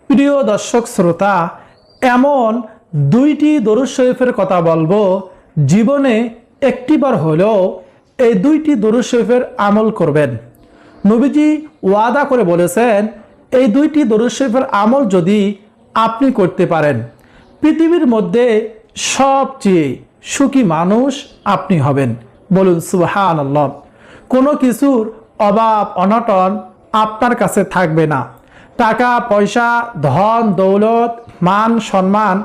প্রিয় দর্শক শ্রোতা, এমন দুইটি দরুদ শরীফের কথা বলবো, জীবনে একটিবার হলেও এই দুইটি দরুদ শরীফের আমল করবেন। নবীজি ওয়াদা করে বলেছেন, এই দুইটি দরুদ শরীফের আমল যদি আপনি করতে পারেন, পৃথিবীর মধ্যে সবচেয়ে সুখী মানুষ আপনি হবেন। বলুন সুবহানাল্লাহ। কোনো কিছুর অভাব অনটন আপনার কাছে থাকবে না। টাকা পয়সা, ধন দৌলত, মান সম্মান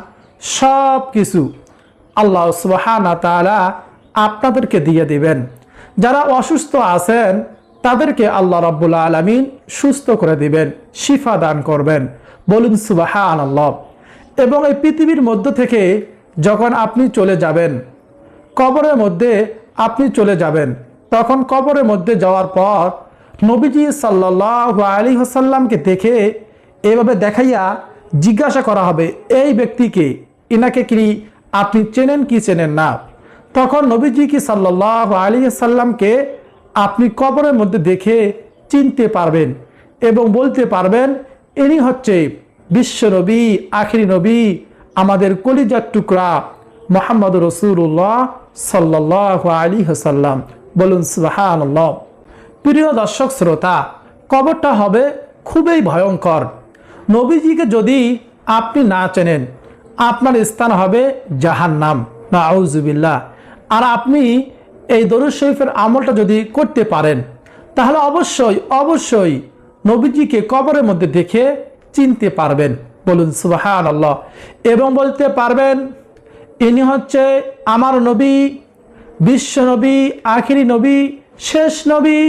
সব কিছু আল্লাহ সুবহানাহু ওয়া তাআলা আপনাদেরকে দিয়ে দিবেন। যারা অসুস্থ আছেন তাদেরকে আল্লাহ রাব্বুল আলামিন সুস্থ করে দিবেন, শিফা দান করবেন। বলুন সুবহানাল্লাহ। এবং এই পৃথিবীর মধ্য থেকে যখন আপনি চলে যাবেন, কবরের মধ্যে আপনি চলে যাবেন, তখন কবরের মধ্যে যাওয়ার পর নবীজি সাল্লাল্লাহু আলাইহি ওয়াসাল্লামকে দেখে এভাবে দেখাইয়া জিজ্ঞাসা করা হবে, এই ব্যক্তিকে, ইনাকে কি আপনি চেনেন কি চেনেন না? তখন নবীজি কি সাল্লাল্লাহু আলাইহি ওয়াসাল্লামকে আপনি কবরের মধ্যে দেখে চিনতে পারবেন এবং বলতে পারবেন, ইনি হচ্ছে বিশ্ব নবী, আখিরি নবী, আমাদের কলিজার টুকরা মুহাম্মদ রাসূলুল্লাহ সাল্লাল্লাহু আলাইহি ওয়াসাল্লাম। বলুন সুবহানাল্লাহ। প্রিয় দর্শক শ্রোতা, কবরটা হবে খুবই ভয়ঙ্কর। নবীজিকে যদি আপনি না চেনেন, আপনার স্থান হবে জাহান্নাম, নাউযুবিল্লাহ। আর আপনি এই দরুদ শরীফের আমলটা যদি করতে পারেন, তাহলে অবশ্যই অবশ্যই নবীজিকে কবরের মধ্যে দেখে চিনতে পারবেন। বলুন সুবহানাল্লাহ। এবং বলতে পারবেন, ইনি হচ্ছে আমার নবী, বিশ্ব নবী, আখিরি নবী, শেষ নবী,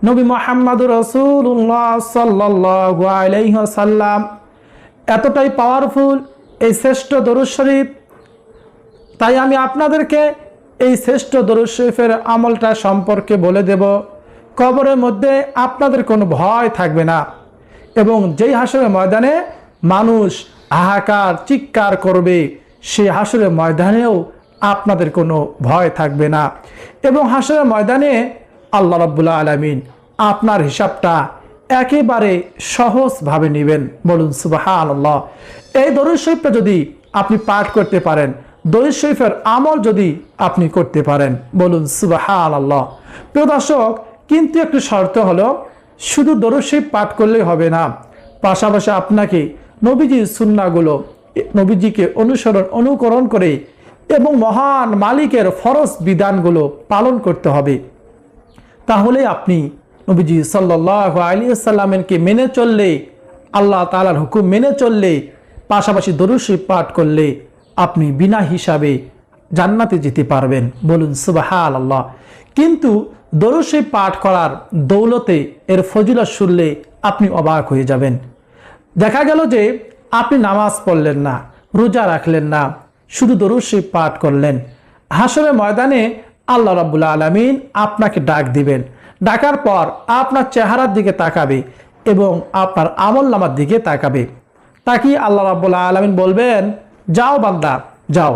নবী মুহাম্মদুর রাসূলুল্লাহ সাল্লাল্লাহু আলাইহি ওয়াসাল্লাম। এতটাই পাওয়ারফুল এই শ্রেষ্ঠ দরুদ শরীফ। তাই আমি আপনাদেরকে এই শ্রেষ্ঠ দরুদ শরীফের আমলটা সম্পর্কে বলে দেব। কবরের মধ্যে আপনাদের কোনো ভয় থাকবে না। এবং যেই হাসরের ময়দানে মানুষ হাহাকার চিৎকার করবে, সেই হাসরের ময়দানেও আপনাদের কোনো ভয় থাকবে না। এবং হাসরের ময়দানে আল্লাহ রাব্বুল আলামিন আপনার হিসাবটা একেবারে সহজভাবে নেবেন। বলুন সুবহানাল্লাহ। এই দরুদ শরীফটা যদি আপনি পাঠ করতে পারেন, দরুদ শরীফের আমল যদি আপনি করতে পারেন, বলুন সুবহানাল্লাহ। প্রিয় দর্শক, কিন্তু একটু শর্ত হলো, শুধু দরুদ শরীফ পাঠ করলেই হবে না, পাশাপাশি আপনাকে নবীজির সুন্নাহগুলো, নবীজিকে অনুকরণ করে এবং মহান মালিকের ফরজ বিধানগুলো পালন করতে হবে। তাহলে আপনি নবীজি সাল্লাল্লাহু আলাইহি ওয়াসাল্লামকে মেনে চললে, আল্লাহ তাআলার হুকুম মেনে চললে, পাশাপাশি দরুদ শরীফ পাঠ করলে আপনি বিনা হিসাবে জান্নাতে যেতে পারবেন। বলুন সুবহানাল্লাহ। কিন্তু দরুদ শরীফ পাঠ করার দৌলতে এর ফজিলত শুনলে আপনি অবাক হয়ে যাবেন। দেখা গেল যে আপনি নামাজ পড়লেন না, রোজা রাখলেন না, শুধু দরুদ শরীফ পাঠ করলেন। হাসরের ময়দানে আল্লাহ রাব্বুল আলামিন আপনাকে ডাক দিবেন। ডাকার পর আপনার চেহারার দিকে তাকাবে এবং আপনার আমলনামার দিকে তাকাবে। তাকিয়ে আল্লাহ রাব্বুল আলামিন বলবেন, যাও বান্দা, যাও,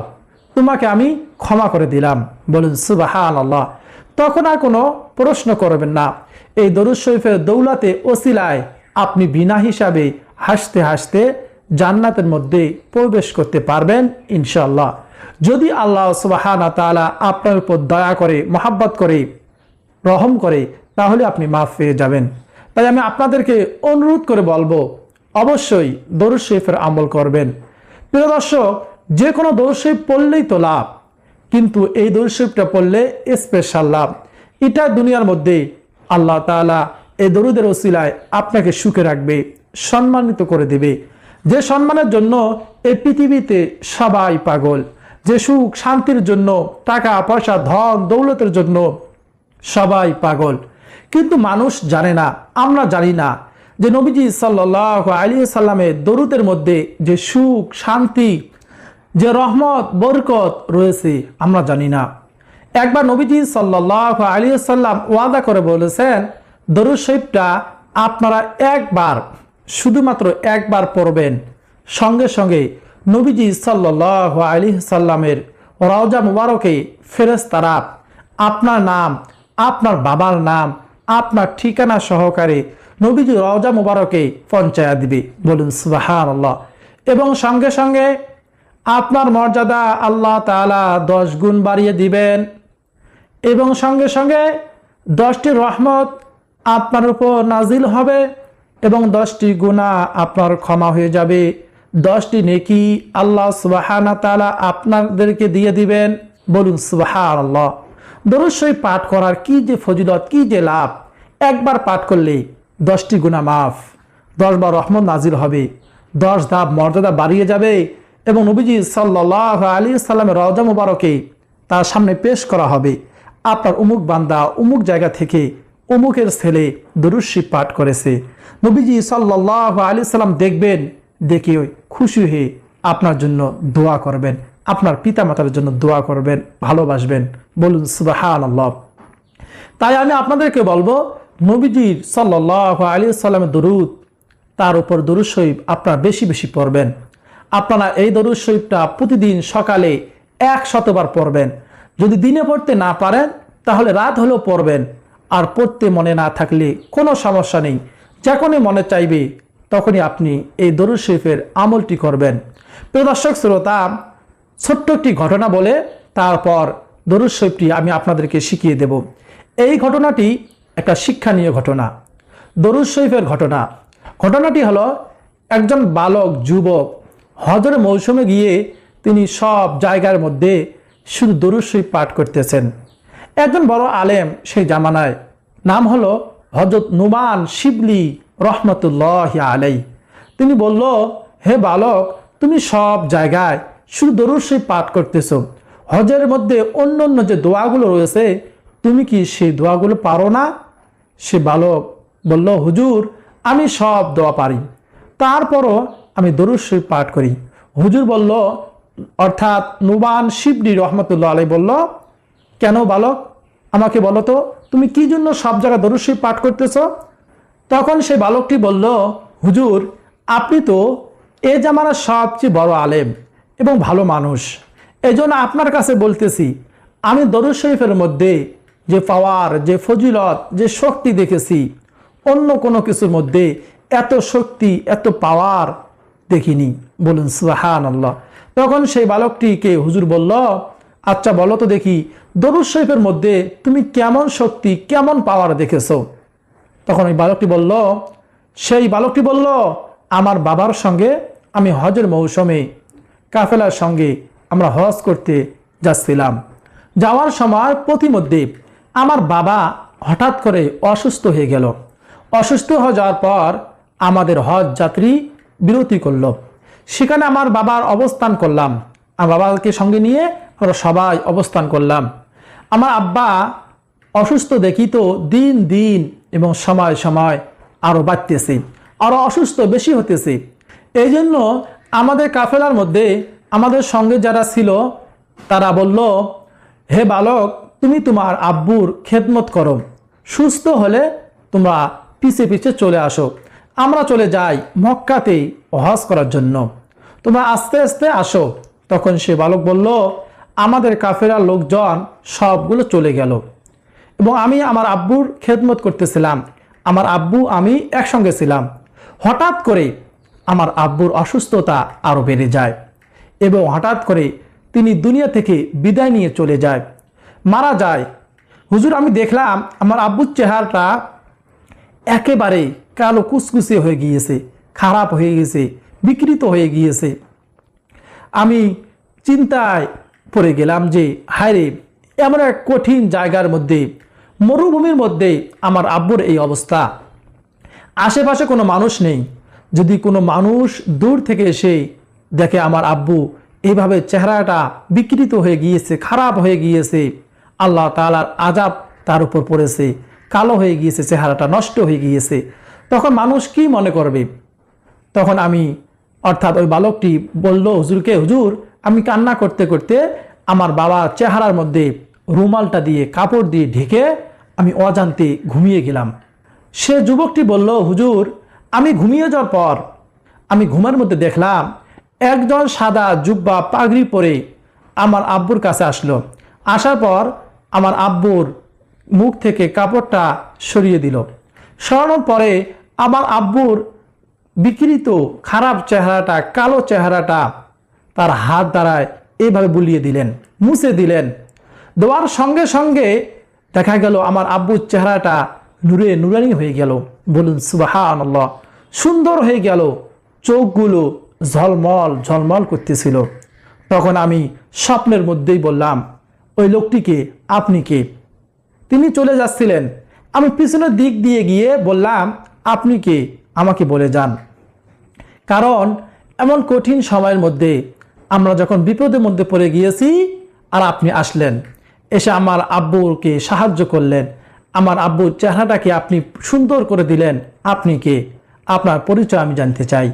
তোমাকে আমি ক্ষমা করে দিলাম। বলুন সুবহানাল্লাহ। তখন আর কোনো প্রশ্ন করবেন না। এই দরুদ শরীফের দৌলতে ওসিলায় আপনি বিনা হিসাবে হাসতে হাসতে জান্নাতের মধ্যে প্রবেশ করতে পারবেন ইনশাআল্লাহ। যদি আল্লাহ সুবহানাহু ওয়া তাআলা আপনার উপর দয়া করে, মহব্বত করে, রহম করে, তাহলে আপনি মাফ পেয়ে যাবেন। তাই আমি আপনাদেরকে অনুরোধ করে বলবো, অবশ্যই দরুদ শরীফের আমল করবেন। প্রিয় দর্শক, যে কোনো দরুদ শরীফ পড়লেই তো লাভ, কিন্তু এই দরুদ শরীফটা পড়লে স্পেশাল লাভ। এটা দুনিয়ার মধ্যে আল্লাহ তাআলা এই দরুদের ওসিলায় আপনাকে সুখে রাখবে, সম্মানিত করে দেবে। যে সম্মানের জন্য এই পৃথিবীতে সবাই পাগল, যে সুখ শান্তির জন্য, টাকা পয়সা ধন দৌলতের জন্য সবাই পাগল, কিন্তু মানুষ জানে না, আমরা জানি না যে নবীজি সাল্লাল্লাহু আলাইহি ওয়াসাল্লামের দরুদের মধ্যে যে সুখ শান্তি, যে রহমত বরকত রয়েছে আমরা জানি না। একবার নবীজি সাল্লাল্লাহু আলাইহি ওয়াসাল্লাম ওয়াদা করে বলেছেন, দরুদ শরীফটা আপনারা একবার, শুধুমাত্র একবার পড়বেন, সঙ্গে সঙ্গে নবীজি সাল্লাল্লাহু আলাইহি ওয়াসাল্লামের রওজা মুবারকে ফেরেশতারা আপনার নাম, আপনার বাবার নাম, আপনার ঠিকানা সহকারে নবীজি রওজা মুবারকে পৌঁছায়া দিবে। বলুন সুবহানাল্লাহ। এবং সঙ্গে সঙ্গে আপনার মর্যাদা আল্লাহ তাআলা 10 গুণ বাড়িয়ে দিবেন এবং সঙ্গে সঙ্গে 10টি রহমত আপনার উপর নাজিল হবে এবং 10টি গুনাহ আপনার ক্ষমা হয়ে যাবে। 10টি নেকি আল্লাহ সুবহানাহু ওয়া তাআলা আপনাদেরকে দিয়ে দিবেন। বলুন সুবহানাল্লাহ। দরুদ শরীফ পাঠ করার কি যে ফজিলত, কি যে লাভ! একবার পাঠ করলে 10টি গুনাহ মাফ, 10 বার রহমত নাজিল হবে, 10 ধাপ মর্যাদা বাড়িয়ে যাবে এবং নবীজি সাল্লাল্লাহু আলাইহি সাল্লামের রওজা মুবারকে তার সামনে পেশ করা হবে, আপনার অমুক বান্দা অমুক জায়গা থেকে অমুকের ছেলে দরুদ শরীফ পাঠ করেছে। নবীজি সাল্লাল্লাহু আলাইহি সাল্লাম দেখবেন, দেখে খুশি হয়ে আপনার জন্য দোয়া করবেন, আপনার পিতামাতার জন্য দোয়া করবেন, ভালোবাসবেন। বলুন সুবহানাল্লাহ। তাই আমি আপনাদেরকে বলবো, নবীজির সাল্লাল্লাহু আলাইহি সাল্লামের দরুদ, তার উপর দরুদ শরীফ আপনারা বেশি বেশি পড়বেন। আপনারা এই দরুদ শরীফটা প্রতিদিন সকালে 100 বার পড়বেন। যদি দিনে পড়তে না পারেন তাহলে রাত হলেও পড়বেন। আর পড়তে মনে না থাকলে কোনো সমস্যা নেই, যখনই মনে চাইবে তখনই আপনি এই দরুদ শরীফের আমলটি করবেন। প্রিয় দর্শক শ্রোতা, ছোট্ট একটি ঘটনা বলে তারপর দরুদ শরীফটি আমি আপনাদেরকে শিখিয়ে দেব। এই ঘটনাটি একটা শিক্ষণীয় ঘটনা, দরুদ শরীফের ঘটনা। ঘটনাটি হলো, একজন বালক যুবক হজের মৌসুমে গিয়ে তিনি সব জায়গার মধ্যে শুধু দরুদ শরীফ পাঠ করতেছেন। একজন বড় আলেম সেই জামানায়, নাম হলো হযরত নুমান শিবলি রহমতুল্লাহি আলাইহি। তিনি বলল, হে বালক, তুমি সব জায়গায় শুধু দরুদ শরীফ পাঠ করতেছো, হজের মধ্যে অন্য অন্য যে দোয়াগুলো রয়েছে তুমি কি সেই দোয়াগুলো পারো না? সে বালক বলল, হুজুর, আমি সব দোয়া পারি, তারপরও আমি দরুদ শরীফ পাঠ করি। হুজুর বলল, অর্থাৎ নুমান শিবলি রহমতুল্লাহ আলাইহি বলল, কেন বালক, আমাকে বলো তো, তুমি কি জন্য সব জায়গায় দরুদ শরীফ পাঠ করতেছো? তখন সেই বালকটি বলল, হুজুর, আপনি তো এ জামানার সবচেয়ে বড় আলেম এবং ভালো মানুষ, এজন্য আপনার কাছে বলতেছি, আমি দরুদ শরীফের মধ্যে যে পাওয়ার, যে ফজিলত, যে শক্তি দেখেছি, অন্য কোনো কিছুর মধ্যে এত শক্তি, এত পাওয়ার দেখিনি। বলুন সুবহানাল্লাহ। তখন সেই বালকটিকে হুজুর বলল, আচ্ছা বলো তো দেখি, দরুদ শরীফের মধ্যে তুমি কেমন শক্তি, কেমন পাওয়ার দেখেছো? তখন ওই বালকটি বলল, আমার বাবার সঙ্গে আমি হজের মৌসুমে কাফেলার সঙ্গে আমরা হজ করতে যাচ্ছিলাম। যাওয়ার সময় প্রতিমধ্যে আমার বাবা হঠাৎ করে অসুস্থ হয়ে গেল। অসুস্থ হয়ে যাওয়ার পর আমাদের হজ যাত্রী বিরতি করলো। সেখানে আমার বাবার অবস্থান করলাম, আমার বাবাকে সঙ্গে নিয়ে আমরা সবাই অবস্থান করলাম। আমার আব্বা অসুস্থ দেখি তো দিন দিন এবং সময় সময় আরও বাড়তেছে, আরও অসুস্থ বেশি হতেছে। এই জন্য আমাদের কাফেলার মধ্যে আমাদের সঙ্গে যারা ছিল তারা বলল, হে বালক, তুমি তোমার আব্বুর খেদমত করো, সুস্থ হলে তোমরা পিছে পিছে চলে আসো, আমরা চলে যাই মক্কাতে হজ করার জন্য, তোমরা আস্তে আস্তে আসো। তখন সে বালক বলল, আমাদের কাফেলার লোকজন সবগুলো চলে গেল এবং আমি আমার আব্বুর খেদমত করতেছিলাম, আমার আব্বু আমি একসঙ্গে ছিলাম। হঠাৎ করে আমার আব্বুর অসুস্থতা আরও বেড়ে যায় এবং হঠাৎ করে তিনি দুনিয়া থেকে বিদায় নিয়ে চলে যায়, মারা যায়। হুজুর, আমি দেখলাম আমার আব্বুর চেহারাটা একেবারে কালো কুচকুচে হয়ে গিয়েছে, খারাপ হয়ে গেছে, বিকৃত হয়ে গিয়েছে। আমি চিন্তায় পড়ে গেলাম যে হায়রে, এমন এক কঠিন জায়গার মধ্যে, মরুভূমির মধ্যে আমার আব্বুর এই অবস্থা, আশেপাশে কোনো মানুষ নেই। যদি কোনো মানুষ দূর থেকে এসে দেখে আমার আব্বু এইভাবে চেহারাটা বিকৃত হয়ে গিয়েছে, খারাপ হয়ে গিয়েছে, আল্লাহ তাআলার আযাব তার উপর পড়েছে, কালো হয়ে গিয়েছে, চেহারাটা নষ্ট হয়ে গিয়েছে, তখন মানুষ কি মনে করবে? তখন আমি, অর্থাৎ ওই বালকটি বলল হুজুরকে, হুজুর, আমি কান্না করতে করতে আমার বাবার চেহারার মধ্যে রুমালটা দিয়ে, কাপড় দিয়ে ঢেকে আমি অজান্তে ঘুমিয়ে গেলাম। সে যুবকটি বলল, হুজুর, আমি ঘুমিয়ে যাওয়ার পর আমি ঘুমের মধ্যে দেখলাম একজন সাদা জুব্বা পাগড়ি পরে আমার আব্বুর কাছে আসলো। আসার পর আমার আব্বুর মুখ থেকে কাপড়টা সরিয়ে দিল। সরানোর পরে আমার আব্বুর বিকৃত খারাপ চেহারাটা, কালো চেহারাটা তার হাত দ্বারায় এইভাবে বুলিয়ে দিলেন, মুছে দিলেন। দেওয়ার সঙ্গে সঙ্গে দেখা গেল আমার আব্বুর চেহারাটা নূরে নুরানি হয়ে গেল। বলুন সুবহানাল্লাহ। সুন্দর হয়ে গেল, চোখগুলো ঝলমল ঝলমল করতেছিল। তখন আমি স্বপ্নের মধ্যেই বললাম, ওই লোকটিকে আপনি কে? তিনি চলে যাচ্ছিলেন। আমি পিছনের দিক দিয়ে গিয়ে বললাম, আপনি কে, আমাকে বলে যান। কারণ এমন কঠিন সময়ের মধ্যে আমরা যখন বিপদের মধ্যে পড়ে গিয়েছি আর আপনি আসলেন, এসে আমার আব্বুকে সাহায্য করলেন, আমার আব্বুর চেহারাটাকে আপনি সুন্দর করে দিলেন, আপনি কে, আপনার পরিচয় আমি জানতে চাই।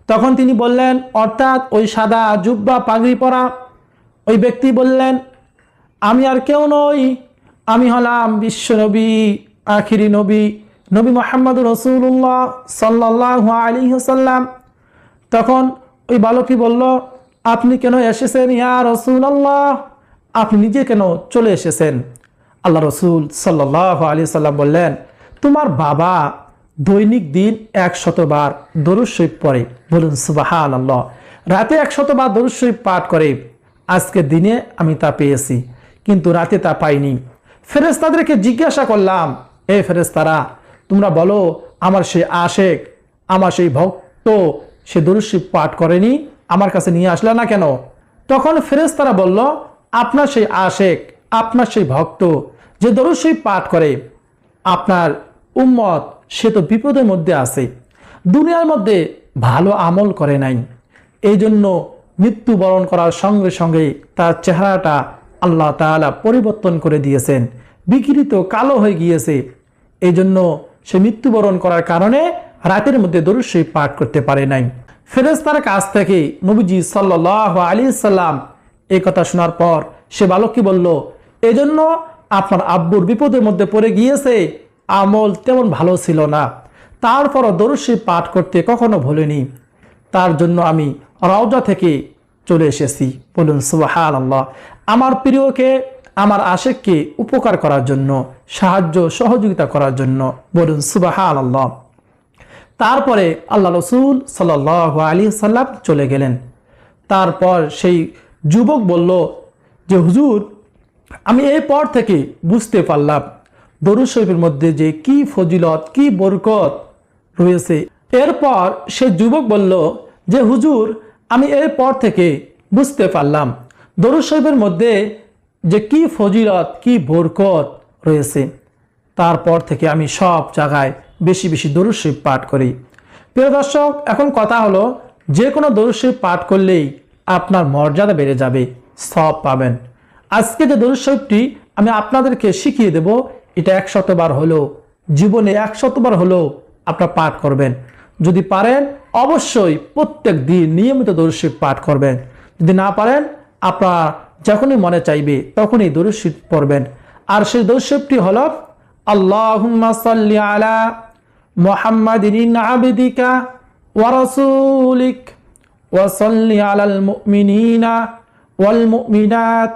তখন তিনি বললেন, অর্থাৎ ওই সাদা জুব্বা পাগড়ি পরা ওই ব্যক্তি বললেন, আমি আর কেউ নই, আমি হলাম বিশ্বনবী, আখিরি নবী, নবী মুহাম্মদ রাসূলুল্লাহ সাল্লাল্লাহু আলাইহি ওয়াসাল্লাম। তখন ওই বালকটি বলল, আপনি কেন এসেছেন ইয়া রাসূলুল্লাহ? আপনি নিজে কেন চলে এসেছেন? আল্লাহ রসুল সাল্লাল্লাহু আলাইহি সাল্লাম বললেন, তোমার বাবা দৈনিক দিন 100 বার দরুদ শরীফ পড়ে। বলুন সুবহানাল্লাহ। রাতে 100 বার দরুদ শরীফ পাঠ করে। আজকে দিনে আমি তা পেয়েছি, কিন্তু রাতে তা পাইনি। ফেরেশতাদেরকে জিজ্ঞাসা করলাম, এ ফেরেশতারা, তোমরা বলো আমার সেই আশেক, আমার সেই ভক্ত সে দরুদ শরীফ পাঠ করেনি, আমার কাছে নিয়ে আসলে না কেন? তখন ফেরেশতারা বলল, আপনার সেই আশেক, আপনার সেই ভক্ত যে দরুদ শরীফ পাঠ করে, আপনার উম্মত সে তো বিপদের মধ্যে আছে, দুনিয়ার মধ্যে ভালো আমল করে নাই, এই জন্য মৃত্যুবরণ করার সঙ্গে সঙ্গে তার চেহারাটা আল্লাহ তাআলা পরিবর্তন করে দিয়েছেন, বিকৃত কালো হয়ে গিয়েছে। এই জন্য সে মৃত্যুবরণ করার কারণে রাতের মধ্যে দরুদ শরীফ পাঠ করতে পারে নাই। ফেরেশতার কাছ থেকে নবীজি সাল্লাল্লাহু আলাইহি সাল্লাম এই কথা শোনার পর সে বালককে বলল, এজন্য আপনার আব্বুর বিপদের মধ্যে পড়ে গিয়েছে, আমল তেমন ভালো ছিল না, তারপরও দরুদ শরীফ পাঠ করতে কখনো ভুলিনি, তার জন্য আমি রওজা থেকে চলে এসেছি। বলুন সুবহানাল্লাহ। আমার প্রিয়কে, আমার আশেককে উপকার করার জন্য, সাহায্য সহযোগিতা করার জন্য। বলুন সুবহানাল্লাহ। তারপরে আল্লাহ রসুল সাল্লাল্লাহু আলাইহি সাল্লাম চলে গেলেন। তারপর সেই যুবক বলল যে, হুজুর, আমি এই পর থেকে বুঝতে পারলাম দরুদ শরীফের মধ্যে যে কি ফজিলত, কি বরকত রয়েছে। এরপর সে যুবক বলল যে, হুজুর, আমি এর পর থেকে বুঝতে পারলাম দরুদ শরীফের মধ্যে যে কি ফজিলত, কি বরকত রয়েছে। তারপর থেকে আমি সব জায়গায় বেশি বেশি দরুদ শরীফ পাঠ করি। প্রিয় দর্শক, এখন কথা হলো, যে কোনো দরুদ শরীফ পাঠ করলেই আপনার মর্যাদা বেড়ে যাবে, সওয়াব পাবেন। আজকে যে দরুদ শরীফটি আমি আপনাদেরকে শিখিয়ে দেব, এটা 100 বার হলো, জীবনে 100 বার হলো আপনারা পাঠ করবেন। যদি পারেন অবশ্যই প্রত্যেক দিন নিয়মিত দরুদ শরীফ পাঠ করবেন। যদি না পারেন, আপনার যখনই মনে চাইবে তখনই দরুদ শরীফ পড়বেন। আর সেই দরুদ শরীফটি হলো, আল্লাহুম্মা সাল্লি আলা মুহাম্মাদিন আবদিকা ওয়া রাসূলিক ওয়া সাল্লি আলাল মুমিনিনা ওয়াল মুমিনাত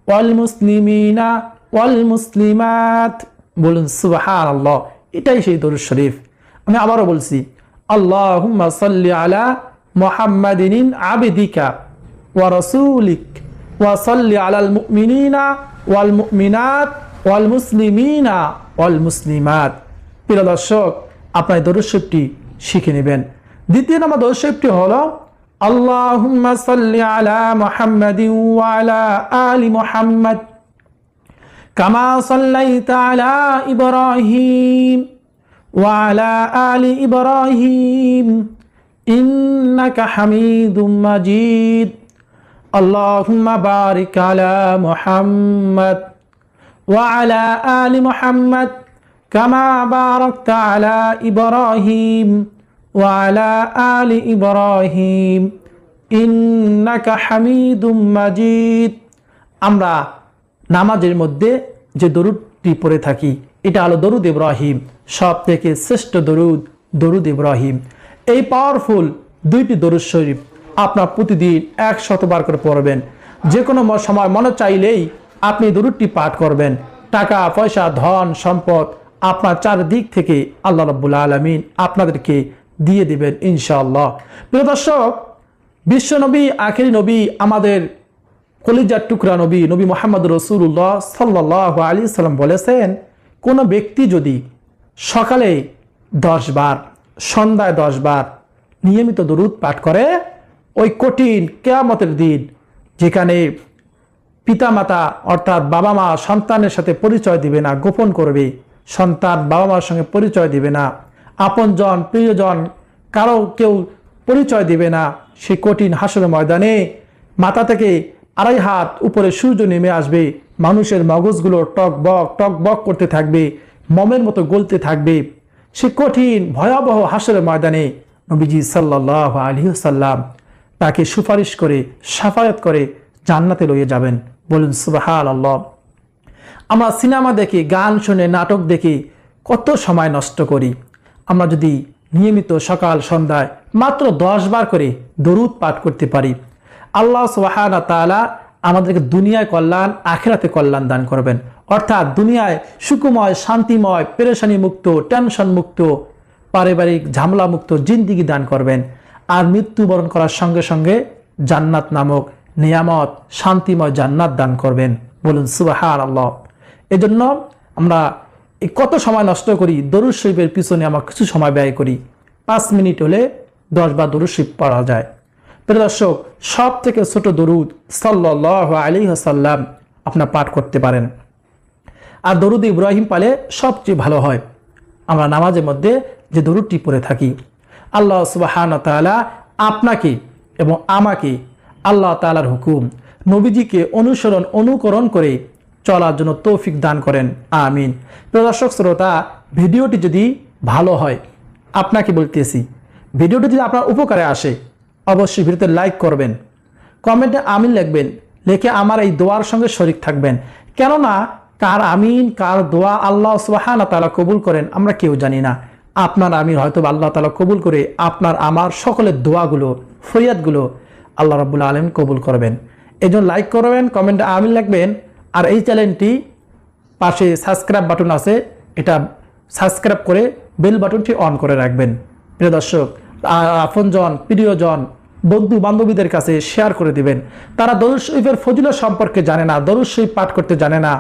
ওয়াল মুসলিমিনা ওয়াল মুসলিমাত। বলুন সুবহানাল্লাহ। এটাই সেই দরুদ শরীফ। আমি আবারও বলছি, আল্লাহুম্মা সাল্লি আলা মুহাম্মাদিন আবদিকা ওয়া রাসূলিক ওয়া সাল্লি আলাল মুমিনিনা ওয়াল মুমিনাত ওয়াল মুসলিমিনা ওয়াল মুসলিমাত। প্রিয় দর্শক, আপনার দরুদ শরীফটি শিখে নেবেন। দ্বিতীয় নম্বর দরুদ শরীফটি হলো, আল্লাহুম্মা সাল্লি আলা মুহাম্মাদিন ওয়া আলা আলি মুহাম্মাদ কামা সাল্লাইতা আলা ইব্রাহিম ওয়া আলা আলি ইব্রাহিম ইন্নাকা হামিদুম মাজিদ। আল্লাহুম্মা বারিক আলা মুহাম্মাদ ওয়া আলা আলি মুহাম্মাদ কামা বারাকতা আলা ইব্রাহিম ওয়া আলা আলি ইব্রাহিম ইন্নাকা হামিদুম মাজিদ। আমরা নামাজের মধ্যে যে দরুদটি পড়ে থাকি, এটা হলো দরুদ ইব্রাহিম, সব থেকে শ্রেষ্ঠ দরুদ, দরুদ ইব্রাহিম। এই পাওয়ারফুল দুইটি দরুদ শরীফ আপনার প্রতিদিন 100 বার করে পড়বেন। যে কোনো সময় মনে চাইলেই আপনি দরুদটি পাঠ করবেন। টাকা পয়সা, ধন সম্পদ আপনার চারদিক থেকে আল্লাহ রাব্বুল আলামিন আপনাদেরকে দিয়ে দিবেন ইনশাআল্লাহ। প্রিয় দর্শক, বিশ্ব নবী, আখেরি নবী, আমাদের কলিজার টুকরা নবী, নবী মুহাম্মদ রাসূলুল্লাহ সাল্লাল্লাহু আলাইহি সাল্লাম বলেছেন, কোনো ব্যক্তি যদি সকালে 10 বার, সন্ধ্যায় 10 বার নিয়মিত দরুদ পাঠ করে, ওই কঠিন কিয়ামতের দিন যেখানে পিতামাতা অর্থাৎ বাবা মা সন্তানের সাথে পরিচয় দিবে না, গোপন করবে, সন্তান বাবা মার সঙ্গে পরিচয় দিবে না, আপনজন প্রিয়জন কারো কেউ পরিচয় দিবে না, সেই কঠিন হাসরের ময়দানে মাথা থেকে 2.5 হাত উপরে সূর্য নেমে আসবে, মানুষের মগজগুলো টক বক করতে থাকবে, মমের মতো গলতে থাকবে। সে কঠিন ভয়াবহ হাসরের ময়দানে নবীজি সাল্লাল্লাহু আলাইহি ওয়াসাল্লাম তাকে সুপারিশ করে, শাফায়াত করে জান্নাতে লইয়ে যাবেন। বলুন সুবহানাল্লাহ। আমরা সিনেমা দেখি, গান শুনে, নাটক দেখি কত সময় নষ্ট করি। আমরা যদি নিয়মিত সকাল সন্ধ্যায় মাত্র 10 বার করে দরুদ পাঠ করতে পারি, আল্লাহ সুবহানাহু ওয়া তাআলা আমাদেরকে দুনিয়ায় কল্যাণ, আখিরাতে কল্যাণ দান করবেন। অর্থাৎ দুনিয়ায় সুখময়, শান্তিময়, পেরেশানি মুক্ত, টেনশন মুক্ত, পারিবারিক ঝামেলা মুক্ত জিন্দিগি দান করবেন। আর মৃত্যুবরণ করার সঙ্গে সঙ্গে জান্নাত নামক নিয়ামত, শান্তিময় জান্নাত দান করবেন। বলুন সুবহানাল্লাহ। এজন্য আমরা কত সময় নষ্ট করি, দরুদ শরীফের পিছনে আমরা কিছু সময় ব্যয় করি। 5 মিনিট হলে 10 বার দরুদ শরীফ পড়া যায়। প্রিয় দর্শক, সব থেকে ছোট দরুদ সাল্লাল্লাহু আলাইহি ওয়াসাল্লাম আপনারা পাঠ করতে পারেন। আর দরুদ ইব্রাহিম পালে সবচেয়ে ভালো হয়। আমরা নামাজের মধ্যে যে দরুদটি পড়ে থাকি, আল্লাহ সুবহানাহু ওয়া তাআলা আপনাকে এবং আমাকে আল্লাহ তাআলার হুকুম, নবীজিকে অনুকরণ করে চলার জন্য তৌফিক দান করেন, আমিন। প্রিয় দর্শক শ্রোতা, ভিডিওটি যদি ভালো হয়, আপনাকে বলতেছি, ভিডিওটি যদি আপনার উপকারে আসে, অবশ্যই ভিডিওতে লাইক করবেন, কমেন্টে আমিন লিখবেন, লিখে আমার এই দোয়ার সঙ্গে শরীক থাকবেন। কেননা কার আমিন, কার দোয়া আল্লাহ সুবহানাহু ওয়া তাআলা কবুল করেন আমরা কেউ জানি না। আপনার আমিন হয়তো আল্লাহ তাআলা কবুল করে আপনার আমার সকলের দোয়াগুলো, ফরিয়াদগুলো আল্লাহ রাব্বুল আলামিন কবুল করবেন। এজন্য লাইক করবেন, কমেন্টে আমিন লিখবেন। আর এই চ্যানেলটি পাশে সাবস্ক্রাইব বাটন আছে, এটা সাবস্ক্রাইব করে বেল বাটনটি অন করে রাখবেন। প্রিয় দর্শক, আপনজন, প্রিয়জন, বন্ধু বান্ধবীদের কাছে শেয়ার করে দিবেন। তারা দরুদ শরীফের ফজিলত সম্পর্কে জানে না, দরুদ শরীফ পাঠ করতে জানে না,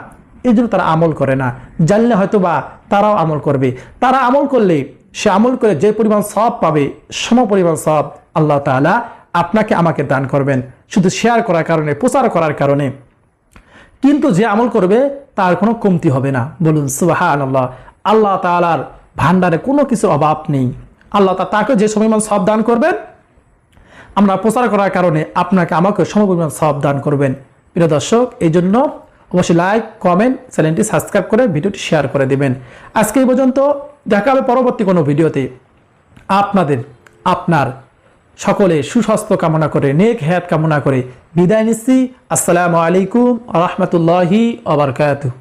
এই জন্য তারা আমল করে না। জানলে হয়তো বা তারাও আমল করবে। তারা আমল করলে, সে আমল করে যে পরিমাণ সওয়াব পাবে, সম পরিমাণ সওয়াব আল্লাহ তাআলা আপনাকে আমাকে দান করবেন, শুধু শেয়ার করার কারণে, প্রচার করার কারণে। কিন্তু যে আমল করবে তার কোনো কমতি হবে না। বলুন সুবহানাল্লাহ। আল্লাহ তাআলার ভান্ডারে কোনো কিছু অভাব নেই। আল্লাহ তাকে যে পরিমাণ সওয়াব দান করবেন, আমরা প্রচার করার কারণে আপনাকে আমাকে সমপরিমাণ সওয়াব দান করবেন। প্রিয় দর্শক, এই জন্য অবশ্যই লাইক, কমেন্ট, চ্যানেলটি সাবস্ক্রাইব করে ভিডিওটি শেয়ার করে দিবেন। আজকে এই পর্যন্ত, দেখা হবে পরবর্তী কোনো ভিডিওতে। আপনার সকলে সুস্বাস্থ্য কামনা করে, নেক হায়াত কামনা করে বিদায় নিচ্ছি। আসসালামু আলাইকুম ওয়া রাহমাতুল্লাহি ওয়া বারাকাতুহু।